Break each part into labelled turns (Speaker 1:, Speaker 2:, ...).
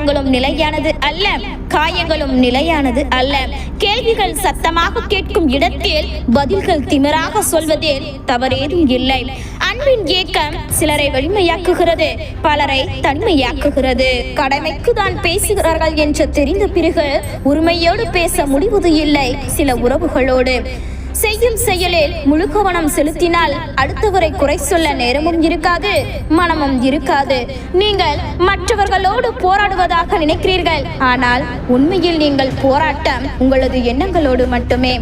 Speaker 1: காயங்களும் நிலையானது அல்ல, காயங்களும் நிலையானது அல்ல. கேள்விகள் சத்தமாக கேட்கும் இடத்தில் பதில்கள் திமிராக சொல்வதில் தவறேதும் இல்லை. அன்பின் ஏக்கம் சிலரை வலிமையாக்குகிறது, பலரை தனிமையாக்குகிறது. கடமைக்கு தான் பேசுகிறார்கள் என்று தெரிந்த பிறகு உரிமையோடு பேச முடிவது இல்லை சில உறவுகளோடு. செய்யும் செயலில் முழு கவனம் செலுத்தினால் அடுத்தவரை குறை சொல்ல நேரமும் இருக்காது, மனமும் இருக்காது. நீங்கள் மற்றவர்களோடு போராடுவதாக நினைக்கிறீர்கள், ஆனால் உண்மையில் நீங்கள் போராட்டம் உங்களது எண்ணங்களோடு மட்டுமே.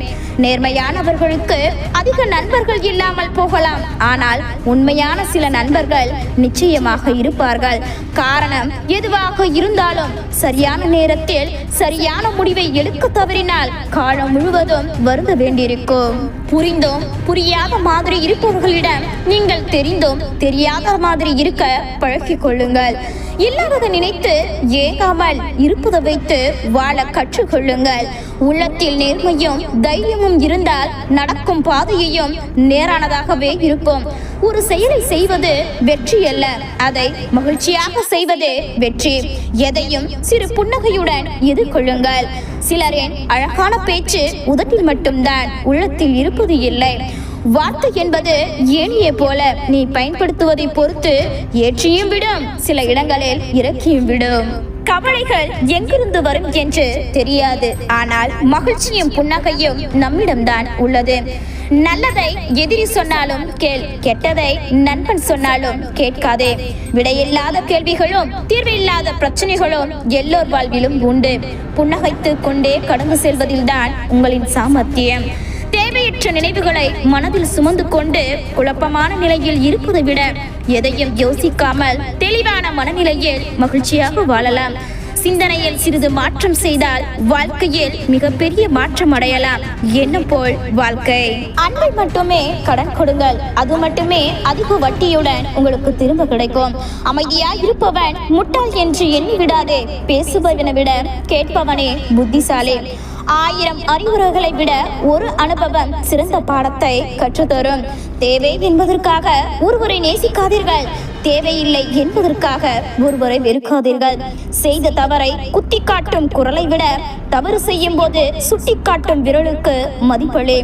Speaker 1: நேர்மையானவர்களுக்கு அதிக நண்பர்கள் இல்லாமல் போகலாம், ஆனால் உண்மையான சில நண்பர்கள் நிச்சயமாக இருப்பார்கள். காரணம் எதுவாக இருந்தாலும் சரியான நேரத்தில் சரியான முடிவை எடுக்க தவறினால் காலம் முழுவதும் வருந்த வேண்டியிருக்கும். புரிந்தோம் புரியாத மாதிரி இருப்பவர்களிடம் நீங்கள் தெரிந்தோம் தெரியாத மாதிரி இருக்க பழக்கிக் கொள்ளுங்கள். இல்லாததை நினைத்து ஏகாமல் இருப்பதை வைத்து வாழ கற்றுக்கொள்ளுங்கள். உள்ளத்தில் நேர்மையும் தைரியமும் இருந்தால் நடக்கும் பாதையையும் நேரானதாகவே இருக்கும். ஒரு செயலை செய்வது வெற்றி அல்ல, அதை மகிழ்ச்சியாக செய்வதே வெற்றி. எதையும் சிறு புன்னகையுடன் எதிர்கொள்ளுங்கள். சிலரின் அழகான பேச்சு உதட்டில் மட்டும்தான், உள்ளத்தில் இருப்பது இல்லை. வார்த்தை என்பது ஏணியை போல, நீ பயன்படுத்துவதை பொறுத்து ஏற்றியும் விடும், சில இடங்களில் இறக்கியும் விடும். கவலைகள் எங்கிருந்து வரும் என்று தெரியாது, ஆனால் மகிழ்ச்சியும் புன்னகையும் நம்மிடம்தான் உள்ளது. நல்லதை எதிரி சொன்னாலும் கேள், கெட்டதை நண்பன் சொன்னாலும் கேட்காதே. விடையில்லாத கேள்விகளும் தீர்வில்லாத பிரச்சனைகளும் எல்லோர் வாழ்விலும் உண்டு. புன்னகைத்து கொண்டே கடந்து செல்வதில்தான் உங்களின் சாமர்த்தியம். தேவையற்ற நினைவுகளை மனதில் சுமந்து கொண்டு குழப்பமான நிலையில் இருப்பதை விட எதையும் யோசிக்காமல் தெளிவான மனநிலையில் மகிழ்ச்சியாக வாழலாம். சிந்தனையில் சிறிது மாற்றம் செய்தால் வாழ்க்கையில் மிகப்பெரிய மாற்றம் அடையலாம். எண்ணம் போல் வாழ்க்கை. அன்பை மட்டுமே கடன் கொடுங்கள், அது மட்டுமே அதிக வட்டியுடன் உங்களுக்கு திரும்ப கிடைக்கும். அமைதியாய் இருப்பவன் முட்டாள் என்று எண்ணி விடாதே. பேசுபவனை விட கேட்பவனே புத்திசாலி. 1000 அறிவுரைகளை விட ஒரு அனுபவம் சிறந்த பாடத்தை கற்றுத்தரும். தேவை என்பதற்காக ஒருவரை நேசிக்காதீர்கள், தேவையில்லை என்பதற்காக ஒருவரை வெறுக்காதீர்கள். செய்த தவறை குத்தி காட்டும் குரலை விட தவறு செய்யும் போது சுட்டி காட்டும் விரலுக்கு மதிப்பளி.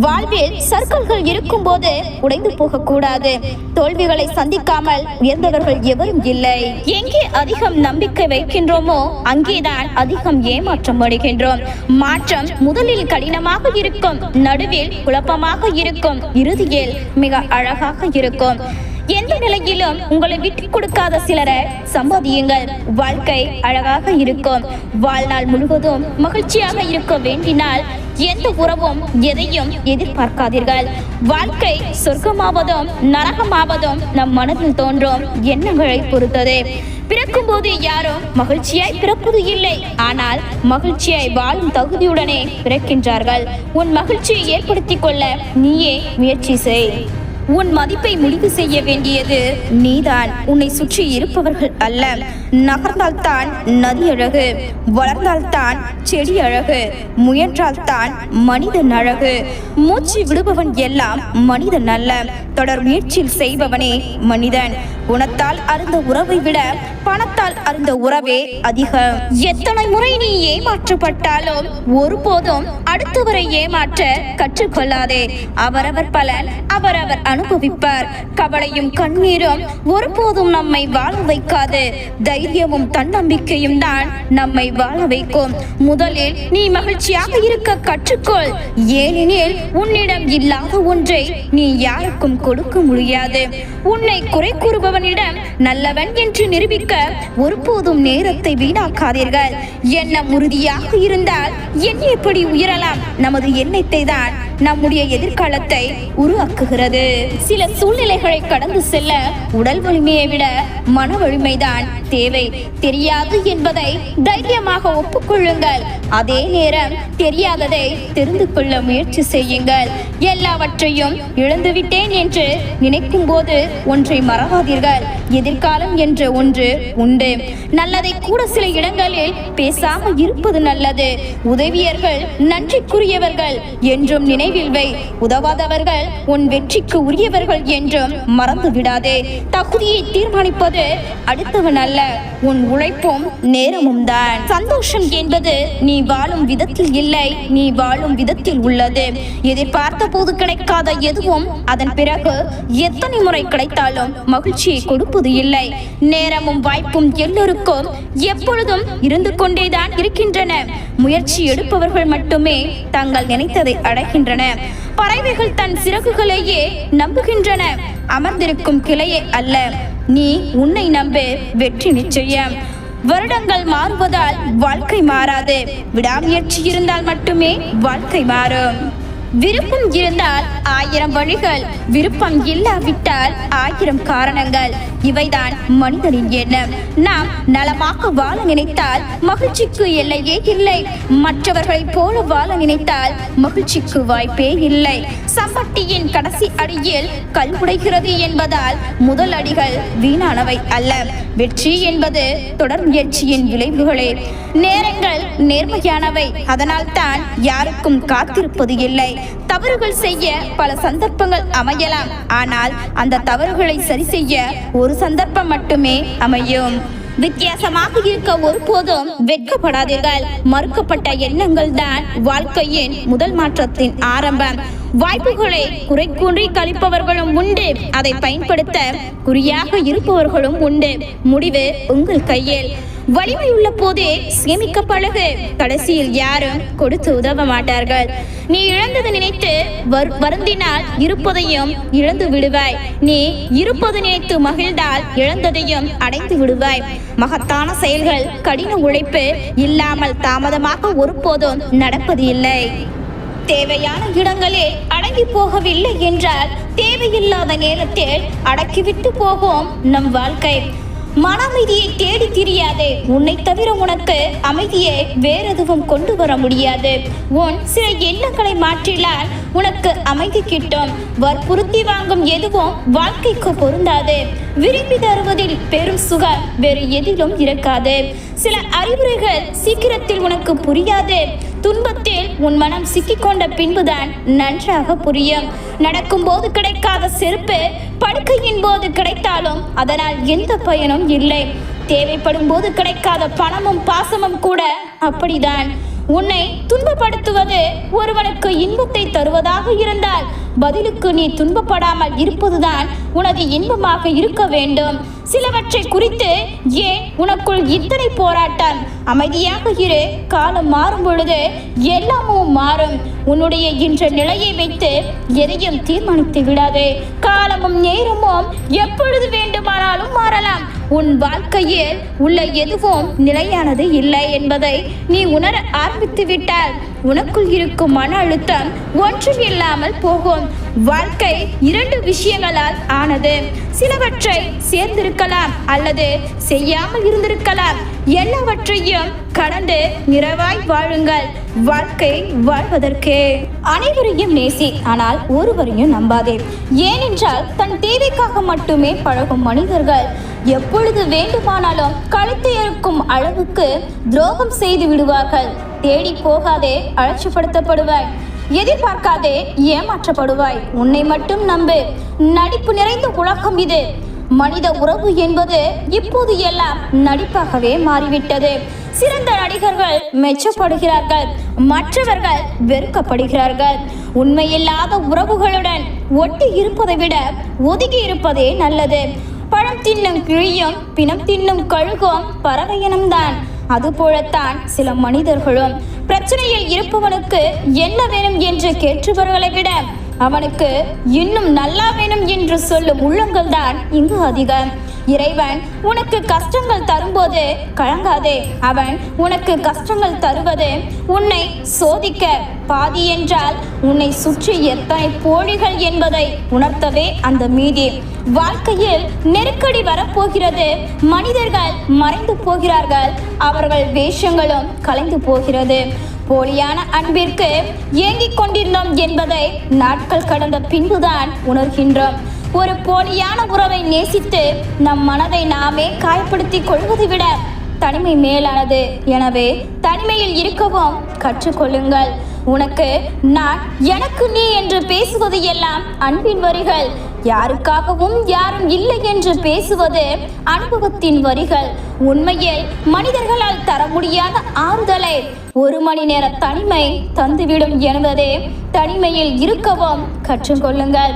Speaker 1: வாழ்வில் சர்க்கல்கள் இருக்கும் போது உடைந்து போகக்கூடாது. தோல்விகளை சந்திக்காமல் உயர்ந்தவர்கள் எவரும் இல்லை. எங்கே அதிகம் நம்பிக்கை வைக்கின்றோமோ அங்கேதான் அதிகம் ஏமாற்றம் அடைகின்றோம். மாற்றம் முதலில் கடினமாக இருக்கும், நடுவில் குழப்பமாக இருக்கும், இறுதியில் மிக அழகாக இருக்கும். எந்த நிலையிலும் உங்களை விட்டு கொடுக்காத சிலரை சம்பாதியுங்கள். வாழ்க்கை அழகாக இருக்கும். வாழ்நாள் முழுவதும் மகிழ்ச்சியாக இருக்க வேண்டினால் எந்த உறவும் எதையும் எதிர்பார்க்காதீர்கள். வாழ்க்கை சொர்க்கமாவதும் நரகமாவதும் நம் மனதில் தோன்றும் எண்ணங்களை பொறுத்தது. பிறக்கும் போது யாரும் மகிழ்ச்சியாய் பிறப்பது இல்லை, ஆனால் மகிழ்ச்சியாய் வாழும் தகுதியுடனே பிறக்கின்றார்கள். உன் மகிழ்ச்சியை ஏற்படுத்திக் கொள்ள நீயே முயற்சி செய். உன் மதிப்பை முடிவு செய்ய வேண்டியது நீதான், உன்னை சுற்றி இருப்பவர்கள் அல்ல. நகர்ந்தால்தான் நதி அழகு, வளர்ந்தால்தான் செடி அழகு, முயன்றால்தான் மனிதன் அழகு. மூச்சு விடுபவன் எல்லாம் மனிதன் அல்ல, தொடர் முயற்சியில் செய்பவனே மனிதன். குணத்தால் அருந்த உறவை விட பணத்தால் அருந்த உறவே அதிகம். எத்தனை முறை நீ ஏமாற்றப்பட்டாலும் ஒருபோதும் அடுத்தவரை ஏமாற்ற கற்றுக்கொள்ளாதே. அவரவர் பலன் அவரவர் அனுபவிப்பார். கவலையும் கண்ணீரும் ஒருபோதும் நம்மை வாழ வைக்காது. தைரியமும் தன்னம்பிக்கையும் தான் நம்மை வாழ வைக்கும். முதலில் நீ மகிழ்ச்சியாக இருக்க கற்றுக்கொள். ஏனெனில் உன்னிடம் இல்லாத ஒன்றை நீ யாருக்கும் கொடுக்க முடியாது. உன்னை குறை கூறுபவனிடம் நல்லவன் என்று நிரூபிக்க ஒருபோதும் நேரத்தை வீணாக்காதீர்கள். எண்ணம் உறுதியாக இருந்தால் எண்ணியபடி உயரலாம். நமது எண்ணத்தை தான் நம்முடைய எதிர்காலத்தை உருவாக்குகிறது. சில சூழ்நிலைகளை கடந்து செல்ல உடல் வலிமையை விட மன வலிமைதான் தேவை. தெரியாது என்பதை தைரியமாக ஒப்புக்கொள்ளுங்கள். அதே நேரம் தெரியாததை தெரிந்து கொள்ள முயற்சி செய்யுங்கள். எல்லாவற்றையும் இழந்துவிட்டேன் என்று நினைக்கும் போது ஒன்றை மறவாதீர்கள். எதிர்காலம் என்ற ஒன்று உண்டு. நல்லதை கூட சில இடங்களில் பேசாமல் இருப்பது நல்லது. உதவியர்கள் நன்றிக்குரியவர்கள் என்றும் நினைவில் வை. உதவாதவர்கள் உன் வெற்றிக்கு உரியவர்கள் என்றும் மறந்து விடாதே. தகுதியை தீர்மானிப்பது கொடுப்பது அடுத்தவன் அல்ல, உன் உழைப்பும் நேரமும் தான். சந்தோஷம் என்பது நீ வாழும் விதத்தில் இல்லை, நீ வாழும் விதத்தில் உள்ளது. எதிர்பார்த்த போது கிடைக்காத எதுவும் அதன் பிறகு எத்தனை முறை கிடைத்தாலும் மகிழ்ச்சியை கொடுப்பது இல்லை. நேரமும் வாய்ப்பும் எல்லோருக்கும் எப்பொழுதும் இருந்து கொண்டேதான் இருக்கின்றன. முயற்சி எடுப்பவர்கள் மட்டுமே தாங்கள் நினைத்ததை அடைகின்றன. பறவைகள் தன் சிறகுகளையே நம்புகின்றன, அமர்ந்திருக்கும் கிளையே அல்ல. நீ உன்னை நம்பு, வெற்றி நிச்சயம். வருடங்கள் மாறுவதால் வாழ்க்கை மாறாது, விடாமுயற்சி இருந்தால் மட்டுமே வாழ்க்கை மாறும். விருப்பம் இருந்தால் 1000 வழிகள், விருப்பம் இல்லாவிட்டால் 1000 காரணங்கள். இவைதான் மனிதனின் எண்ணம். நாம் நலமாக வாழ நினைத்தால் மகிழ்ச்சிக்கு எல்லையே இல்லை. மற்றவர்களைப் போல வாழ நினைத்தால் மகிழ்ச்சிக்கு வாய்ப்பே இல்லை. சம்பட்டியின் கடைசி அடியில் கல் உடைகிறது என்பதால் முதல் அடிகள் வீணானவை அல்ல. வெற்றி என்பது தொடர் முயற்சியின் விளைவுகளே. நேரங்கள் நேர்மையானவை, அதனால் தான் யாருக்கும் காத்திருப்பது இல்லை. தவறுகள் செய்ய பல சந்தர்ப்பங்கள் அமையலாம், ஆனால் அந்த தவறுகளை சரி செய்ய ஒரு சந்தர்ப்பம் மட்டுமே அமையும். வித்தியாசமாக இருக்க ஒருபோதும் வெட்கப்படாதீர்கள். மறுக்கப்பட்ட எண்ணங்கள் தான் வாழ்க்கையின் முதல் மாற்றத்தின் ஆரம்பம். வாய்ப்புகளை குறை கூறி கழிப்பவர்களும் உண்டு, அதை பயன்படுத்த குறியாக இருப்பவர்களும் உண்டு. முடிவு உங்கள் கையில். வலிமை உள்ள போதே சேமிக்க பழகு, கடைசியில் யாரும் கொடுத்து உதவ மாட்டார்கள். நீ இழந்தது நினைத்து வருந்தினால் இருப்பதையும் இழந்து விடுவாய். நீ இருப்பது நினைத்து மகிழ்ந்தால் இழந்ததையும் அடைந்து விடுவாய். மகத்தான செயல்கள் கடின உழைப்பு இல்லாமல் தாமதமாக ஒருபோதும் நடப்பது இல்லை. தேவையான இடங்களில் அடங்கி போகவில்லை என்றால் தேவையில்லாத நேரத்தில் அடக்கிவிட்டு போகும் நம் வாழ்க்கை. மன அமைதியை தேடி திரியாதே. உன்னை தவிர உனக்கு அமைதியை வேற எதுவும் கொண்டு வர முடியாது. உன் சில எண்ணங்களை மாற்றினால் உனக்கு அமைதி கிட்டும். வற்புறுத்தி வாங்கும் எதுவும் வாழ்க்கைக்கு பொருந்தாது. விரும்பி தருவதில் பெரும் சுகம் வேறு எதிலும் இருக்காது. சில அறிவுரைகள் சீக்கிரத்தில் உனக்கு புரியாது. துன்பத்தில் உன் மனம் சிக்கிக்கொண்ட பின்புதான் நன்றாக புரியும். நடக்கும் போது கிடைக்காத செருப்பு படுக்கையின் போது கிடைத்தாலும் அதனால் எந்த பயனும் இல்லை. தேவைப்படும் போது கிடைக்காத பணமும் பாசமும் கூட அப்படிதான். உன்னை துன்பப்படுத்துவது ஒருவனுக்கு இன்பத்தை தருவதாக இருந்தால் பதிலுக்கு நீ துன்பப்படாமல் இருப்பதுதான் உனது இன்பமாக இருக்க வேண்டும். சிலவற்றை குறித்து ஏன் உனக்குள் இத்தனை போராட்டம்? அமைதியாக இரு. காலம் மாறும் பொழுது எல்லாமும் மாறும். உன்னுடைய இன்ற நிலையை வைத்து எதையும் தீர்மானித்து விடாதே. காலமும் நேரமும் எப்பொழுது வேண்டுமானாலும் மாறலாம். உன் வாழ்க்கையில் உள்ள எதுவும் நிலையானது இல்லை என்பதை நீ உணர ஆரம்பித்து விட்டால் உனக்குள் இருக்கும் மன அழுத்தம் ஒன்றும் இல்லாமல் போகும். வாழ்க்கை 2 விஷயங்களால் ஆனது. சிலவற்றை சேர்ந்திருக்கலாம் அல்லது செய்யாமல் இருந்திருக்கலாம். எல்லாவற்றையும் கடந்து நிறைவாய் வாழுங்கள். வாழ்க்கை வாழ்வதற்கு அனைவரையும் நேசி, ஆனால் ஒருவரையும் நம்பாதே. ஏனென்றால் தன் தேவைக்காக மட்டுமே பழகும் மனிதர்கள் எப்பொழுது வேண்டுமானாலும் கழுத்தை இருக்கும் அளவுக்கு துரோகம் செய்து விடுவார்கள். தேடி போகாதே, அலட்சியப்படுத்தப்படுவாய். எதிர்பார்க்காதே, ஏமாற்றப்படுவாய். உன்னை மட்டும் நம்பு. நடிப்பு நிறைந்த உலகம் இது. மனித உறவு என்பது இப்போது எல்லாம் நடிப்பாகவே மாறிவிட்டது. சிறந்த நடிகர்கள் மெச்சப்படுகிறார்கள், மற்றவர்கள் வெறுக்கப்படுகிறார்கள். உண்மையில்லாத உறவுகளுடன் ஒட்டி இருப்பதை விட ஒதுங்கி இருப்பதே நல்லது. பழம் தின்னும் கிழியும் பிணம் தின்னும் கழுகும் பறவையினம்தான். அதுபோலத்தான் சில மனிதர்களும். பிரச்சனையில் இருப்பவனுக்கு என்ன வேணும் என்று கேட்டவர்களை விட அவனுக்கு இன்னும் நல்லா வேணும் என்று சொல்லும் உள்ளங்கள் தான் இங்கு அதிகம். இறைவன் உனக்கு கஷ்டங்கள் தரும்போது கலங்காதே. அவன் உனக்கு கஷ்டங்கள் தருவது உன்னை சோதிக்க. பாதி என்றால் உன்னை சுற்றி எத்தனை போலிகள் என்பதை உணர்த்தவே அந்த மீதி. வாழ்க்கையில் நெருக்கடி வரப்போகிறது. மனிதர்கள் மறைந்து போகிறார்கள், அவர்கள் வேஷங்களும் கலைந்து போகிறது. போலியான அன்பிற்கு ஏங்கிக் கொண்டிருந்தோம் என்பதை நாட்கள் கடந்த பின்புதான் உணர்கின்றோம். ஒரு போலியான உறவை நேசித்து நம் மனதை நாமே காயப்படுத்திக் கொள்வதை விட தனிமை மேலானது. எனவே தனிமையில் இருக்கவும் கற்றுக்கொள்ளுங்கள். உனக்கு நான், எனக்கு நீ என்று பேசுவது எல்லாம் அன்பின் வரிகள். யாருக்காகவும் யாரும் இல்லை என்று பேசுவது அனுபவத்தின் வரிகள். உண்மையில் மனிதர்களால் தர முடியாத ஆறுதலை 1 மணி நேர தனிமை தந்துவிடும் என்பதே தனிமையில் இருக்கவும் கற்றுக்கொள்ளுங்கள்.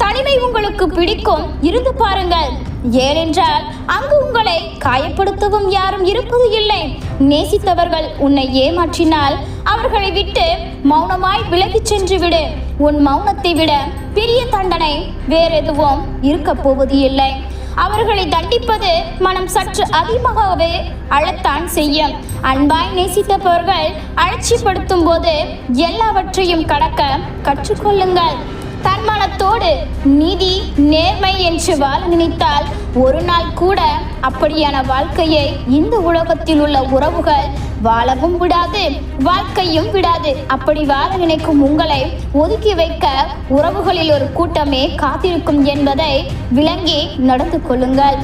Speaker 1: தனிமை உங்களுக்கு பிடிக்கும், இருந்து பாருங்கள். ஏனென்றால் அங்கு உங்களை காயப்படுத்தவும் யாரும் இருப்பது இல்லை. நேசித்தவர்கள் உன்னை ஏமாற்றினால் அவர்களை விட்டு மௌனமாய் விலகிச் சென்று விடு. உன் மௌனத்தை விட பெரிய தண்டனை வேறெதுவும் இருக்க போவது இல்லை. அவர்களை தண்டிப்பது மனம் சற்று அதிகமாகவே அழத்தான் செய்யும். அன்பாய் நேசித்தவர்கள் அலட்சிப்படுத்தும் போது எல்லாவற்றையும் கடக்க கற்றுக்கொள்ளுங்கள். தன்மானத்தோடு நீதி நேர்மை என்று வாழ நினைத்தால் ஒரு நாள் கூட அப்படியான வாழ்க்கையை இந்த உலகத்தில் உள்ள உறவுகள் வாழவும் விடாது, வாழ்க்கையும் விடாது. அப்படி வாழ நினைக்கும் உங்களை ஒதுக்கி வைக்க உறவுகளில் ஒரு கூட்டமே காத்திருக்கும் என்பதை விளங்கி நடந்து கொள்ளுங்கள்.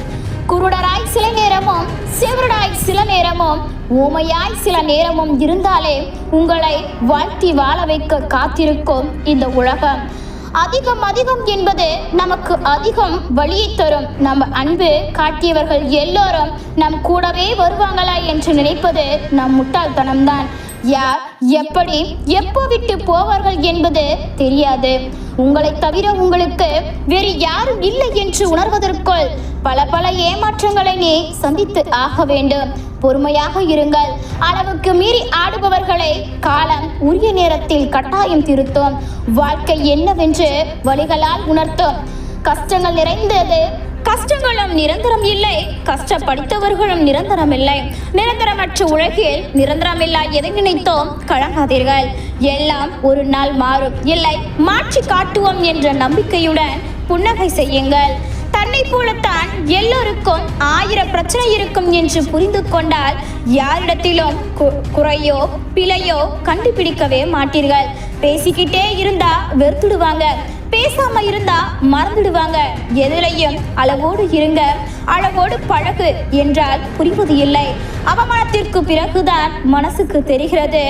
Speaker 1: குருடராய் சில நேரமும், செவரடாய் சில நேரமும், ஊமையாய் சில நேரமும் இருந்தாலே உங்களை வாழ்த்தி வாழ வைக்க காத்திருக்கும் இந்த உலகம். அதிகம் என்பது நமக்கு அதிகம் வழியை தரும். நம்ம அன்பு காட்டியவர்கள் எல்லோரும் நம் கூடவே வருவாங்களா என்று நினைப்பது நம் முட்டாள்தனம்தான். யார் எப்படி எப்போ விட்டு போவார்கள் என்பது தெரியாது. உங்களை தவிர உங்களுக்கு வேறு யாரும் இல்லை என்று உணர்வதற்குள் பல ஏமாற்றங்களை நீ சந்தித்து ஆக வேண்டும். பொறுமையாக இருங்கள். அளவுக்கு மீறி ஆடுபவர்களை காலம் உரிய நேரத்தில் கட்டாயம் திருத்தும். வாழ்க்கை என்னவென்று வழிகளால் உணர்த்தும். கஷ்டங்கள் நிறைந்தது. கஷ்டங்களும் நிரந்தரம் இல்லை, கஷ்டப்படுத்தவர்களும் நிரந்தரம் இல்லை. நிரந்தரமற்ற உலகில் நிரந்தரமில்லா எதை நினைத்தோம் கலங்காதீர்கள். எல்லாம் ஒரு நாள் மாறும், இல்லை மாற்றி காட்டுவோம் என்ற நம்பிக்கையுடன் புன்னகை செய்யுங்கள். தன்னை போலத்தான் எல்லோருக்கும் 1000 பிரச்சனை இருக்கும் என்று புரிந்து கொண்டால் யாரிடத்திலும் குறையோ பிழையோ கண்டுபிடிக்கவே மாட்டீர்கள். பேசிக்கிட்டே இருந்தா வெறுத்துடுவாங்க, பேசாம இருந்தா மறந்துடுவாங்க. எதிலையும் அளவோடு இருங்க, அளவோடு பழகு என்றால் புரிவது இல்லை. அவமானத்திற்கு பிறகுதான் மனசுக்கு தெரிகிறது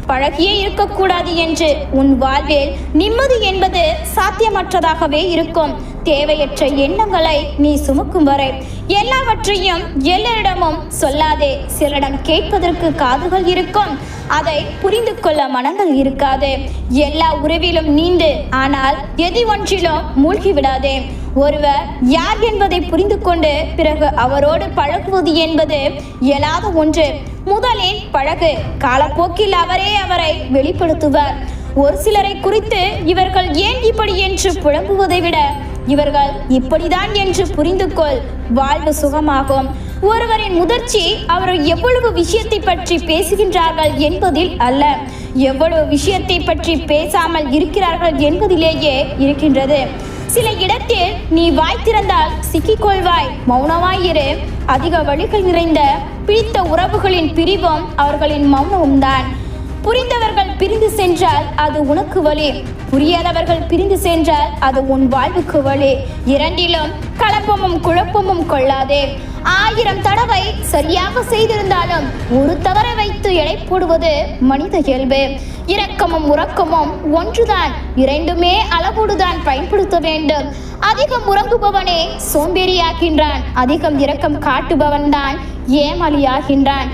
Speaker 1: பழகியே இருக்கக்கூடாது என்று. உன் வாழ்வில் நிம்மதி என்பது சாத்தியமற்றதாகவே இருக்கும். தேவையற்ற எண்ணங்களை நீ சுமக்கும் வரை எல்லாவற்றையும் எல்லாரிடமும் சொல்லாதே. சிலரிடம் கேட்பதற்கு காதுகள் இருக்கும், அதை புரிந்து கொள்ள மனங்கள் இருக்காது. எல்லா உறவிலும் நீந்து, ஆனால் எது ஒன்றிலும் மூழ்கி விடாதே. ஒருவர் யார் என்பதை புரிந்து கொண்டு பிறகு அவரோடு பழகுவது என்பது இயலாத ஒன்று. முதலில் பழகு, காலப்போக்கில் அவரை வெளிப்படுத்துவார். ஒரு சிலரை குறித்து இவர்கள் ஏன் இப்படி என்று புலம்புவதை விட இவர்கள் இப்படிதான் என்று புரிந்து கொள், வாழ்வு சுகமாகும். ஒருவரின் முதிர்ச்சி அவர்கள் எவ்வளவு விஷயத்தை பற்றி பேசுகின்றார்கள் என்பதில் அல்ல, எவ்வளவு விஷயத்தை பற்றி பேசாமல் இருக்கிறார்கள் என்பதிலேயே இருக்கின்றது. சில இடத்தில் நீ வாய் திறந்தால் சிக்கிக்கொள்வாய், மௌனமாயிரு. அதிக வழிகள் நிறைந்த பிடித்த உறவுகளின் பிரிவும் அவர்களின் மௌனமும் தான். புரிந்தவர்கள் பிரிந்து சென்றால் அது உனக்கு வலி, புரியாதவர்கள் பிரிந்து சென்றால் அது உன் வாழ்வுக்கு வலி. இரண்டிலும் கலப்பமும் குழப்பமும் கொள்ளாதே. 1000 தடவை சரியாக செய்திருந்தாலும் ஒரு தவறை வைத்து எடை போடுவது மனித இயல்பு. இரக்கமும் உறக்கமும் ஒன்றுதான், இரண்டுமே அளவோடுதான் பயன்படுத்த வேண்டும். அதிகம் உறங்குபவனே சோம்பேறியாகின்றான், அதிகம் இரக்கம் காட்டுபவன் தான் ஏமாளியாகின்றான்.